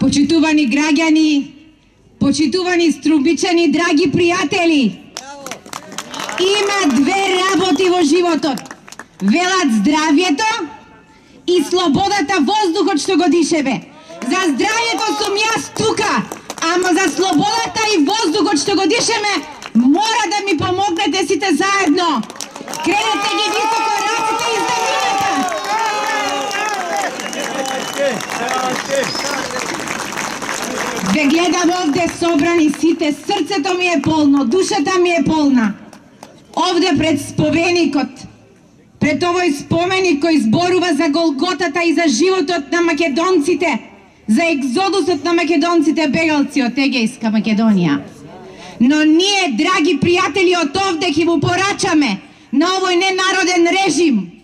Почитувани граѓани, почитувани струмбичани, драги пријатели, има две работи во животот. Велат здравјето и слободата, воздухот што го дишеме. За здравјето сум јас тука, ама за слободата и воздухот што го дишеме, мора да ми помогнете сите заедно. Кренете ги високо рацете и здравјата. Ве гледам овде собрани сите, срцето ми е полно, душата ми е полна. Овде пред споменикот, пред овој споменик кој зборува за Голготата и за животот на македонците, за екзодусот на македонците бегалци од Егејска Македонија. Но ние, драги пријатели, од овде ќе му порачаме на овој ненароден режим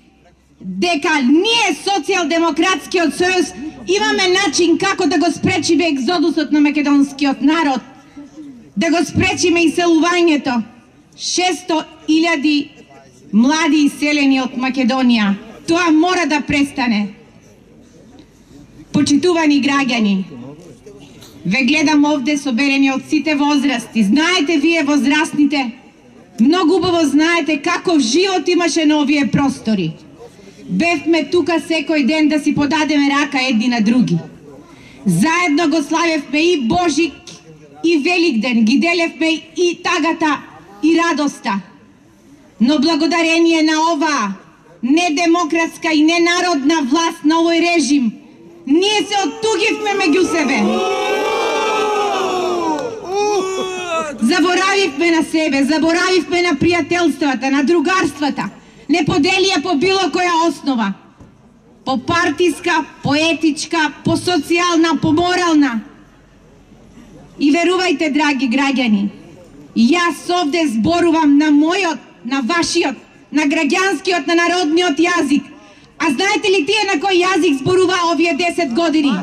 дека ние, Социјалдемократскиот сојуз, имаме начин како да го спречиме екзодусот на македонскиот народ, да го спречиме иселувањето. 600.000 млади иселени од Македонија. Тоа мора да престане. Почитувани граѓани, ве гледам овде соберени од сите возрасти. Знаете вие возрастните, многу убаво знаете каков живот имаше на овие простори. Бевме тука секој ден да си подадеме рака едни на други. Заедно го славевме и Божик и Великден, ги делевме и тагата и радоста. Но благодарение на ова недемократска и ненародна власт на овој режим, ние се оттугивме меѓу себе. Заборавивме на себе, заборавивме на пријателствата, на другарствата. Не поделија по било која основа. По партиска, по етичка, по социјална, по морална. И верувајте, драги граѓани, јас овде зборувам на мојот, на вашиот, на граѓанскиот, на народниот јазик. А знаете ли тие на кој јазик зборува овие 10 години?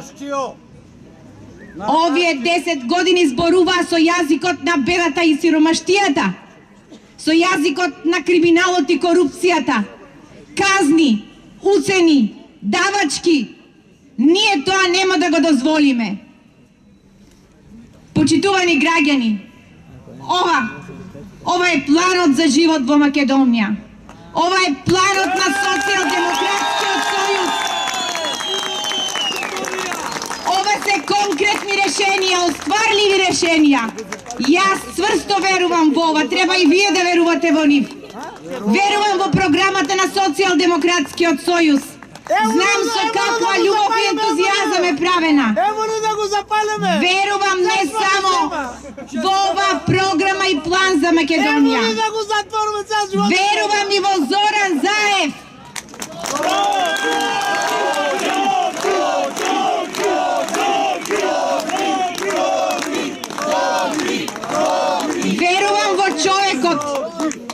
Овие 10 години зборуваа со јазикот на бедата и сиромаштијата, со јазикот на криминалот и корупцијата, казни, уцени, давачки. Ние тоа нема да го дозволиме. Почитувани граѓани, ова е планот за живот во Македонија. Ова е планот на Социјалдемократскиот сојуз. Ова се конкретни решенија, остварливи решенија. Јас цврсто верувам во ова, треба и вие да верувате во нив. Верувам во програмата на Социјалдемократскиот сојуз. Знам со каква љубов и ентузијазам е правена. Верувам не само во ова програма и план за Македонија. Верувам и во Зоран Заев. Верувам во човекот.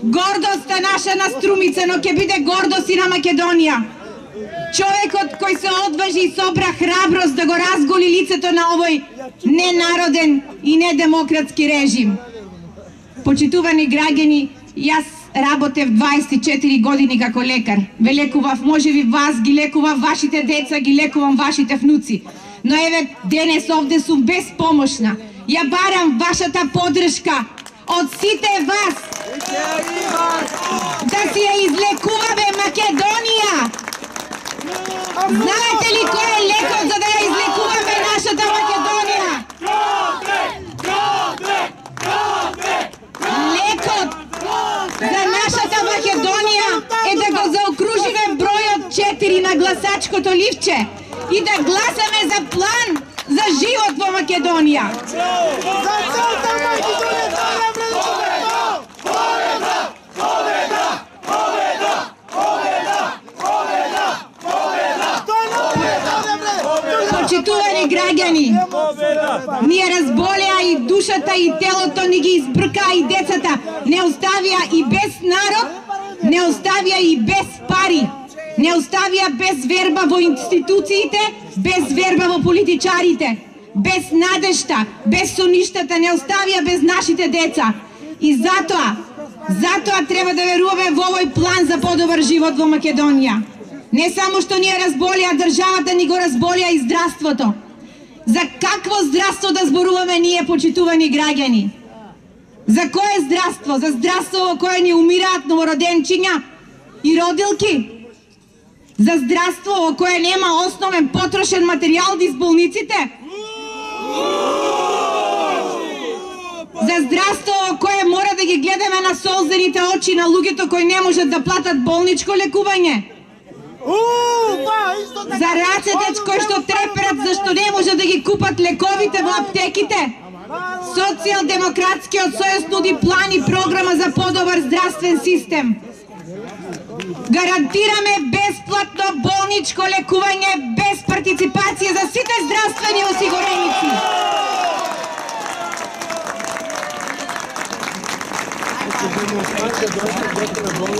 Гордоста наша на Струмица, но ќе биде гордост и на Македонија. Човекот кој се одважи и собра храброст да го разголи лицето на овој ненароден и недемократски режим. Почитувани граѓани, јас работев 24 години како лекар. Ве лекував, можеби вас, ги лекував вашите деца, ги лекувам вашите внуци. Но еве, денес овде сум безпомошна. Ја барам вашата поддршка од сите вас. Да си ја излекуваме Македонија. Знаете ли кој е лекот за да ја излекуваме нашата Македонија? Лекот за нашата Македонија е да го заокружиме бројот 4 на гласачкото ливче и да гласаме за план за живот во Македонија. Почитувани граѓани, ние разболеа и душата и телото ни ги избркаа и децата, не оставија и без народ, не оставија и без пари, не оставија без верба во институциите, без верба во политичарите, без надежта, без соништата, не оставија без нашите деца. И затоа треба да веруваме во овој план за подобар живот во Македонија. Не само што ние разболеа, државата ни го разболеа и здравството. За какво здравство да зборуваме ние, почитувани граѓани? За кое здравство? За здравство во кое ни умираат новороденчиња и родилки? За здравство во кое нема основен потрошен материјал из болниците? За здравство во кое мора да ги гледаме на солзените очи на луѓето кои не можат да платат болничко лекување? За рацете кои што треперат зашто не можат да ги купат лековите во аптеките? Социјалдемократскиот сојуз нуди план и програма за подобар здравствен систем. Гарантираме бесплатно болничко лекување без партиципација за сите здравствени осигуреници.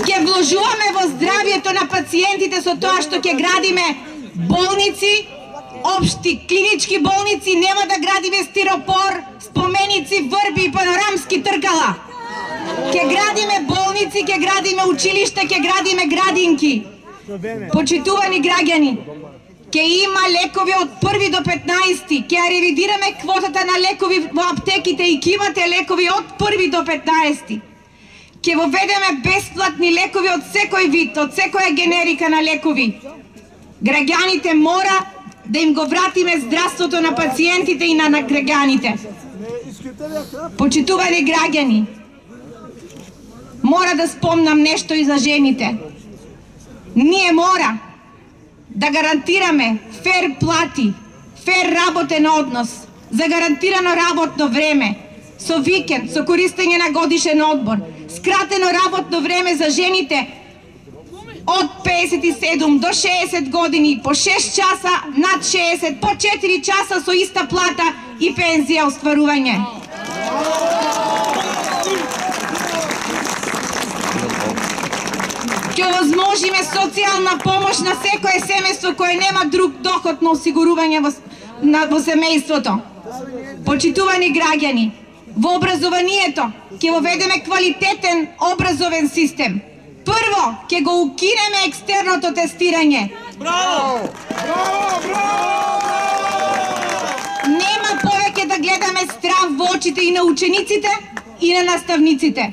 Ќе вложуваме во здравјето на пациентите со тоа што ќе градиме болници, општи клинички болници, нема да градиме стиропор, споменици, врби и панорамски тркала. Ќе градиме болници, ќе градиме училишта, ќе градиме градинки. Почитувани граѓани, ќе има лекови од 1 до 15, ќе ревидираме квотата на лекови во аптеките и ќе имате лекови од 1 до 15. Ќе воведеме бесплатни лекови од секој вид, од секоја генерика на лекови. Граѓаните мора да им го вратиме здравството на пациентите и на граѓаните. Почитувани граѓани, мора да спомнам нешто и за жените. Ние мора да гарантираме фер плати, фер работен однос, за гарантирано работно време, со викенд, со користење на годишен одмор, скратено работно време за жените од 57 до 60 години, по 6 часа, над 60, по 4 часа со иста плата и пензија остварување. Ќе овозможиме социјална помош на секое семејство кое нема друг доход на осигурување во семејството. Почитувани граѓани, во образованието ќе воведеме квалитетен образовен систем. Прво, ќе го укинеме екстерното тестирање. Браво! Браво! Нема повеќе да гледаме страв во очите и на учениците и на наставниците.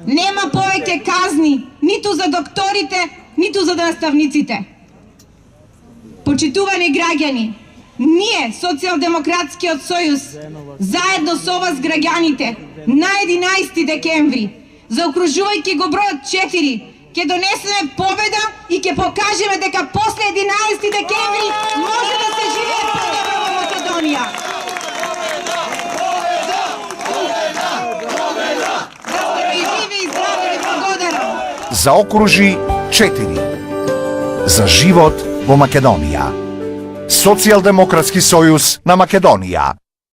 Нема повеќе казни, ниту за докторите, ниту за наставниците. Почитувани граѓани, ние, Социјалдемократскиот сојуз, заедно со вас граѓаните, на 11 декември, заокружувајќи го бројот 4, ќе донесеме победа и ќе покажеме дека после 11 декември може да се живее подобро во Македонија. И живи и здрави ви благодарам. Заокружи 4. За живот во Македонија. Социјалдемократски сојуз на Македонија.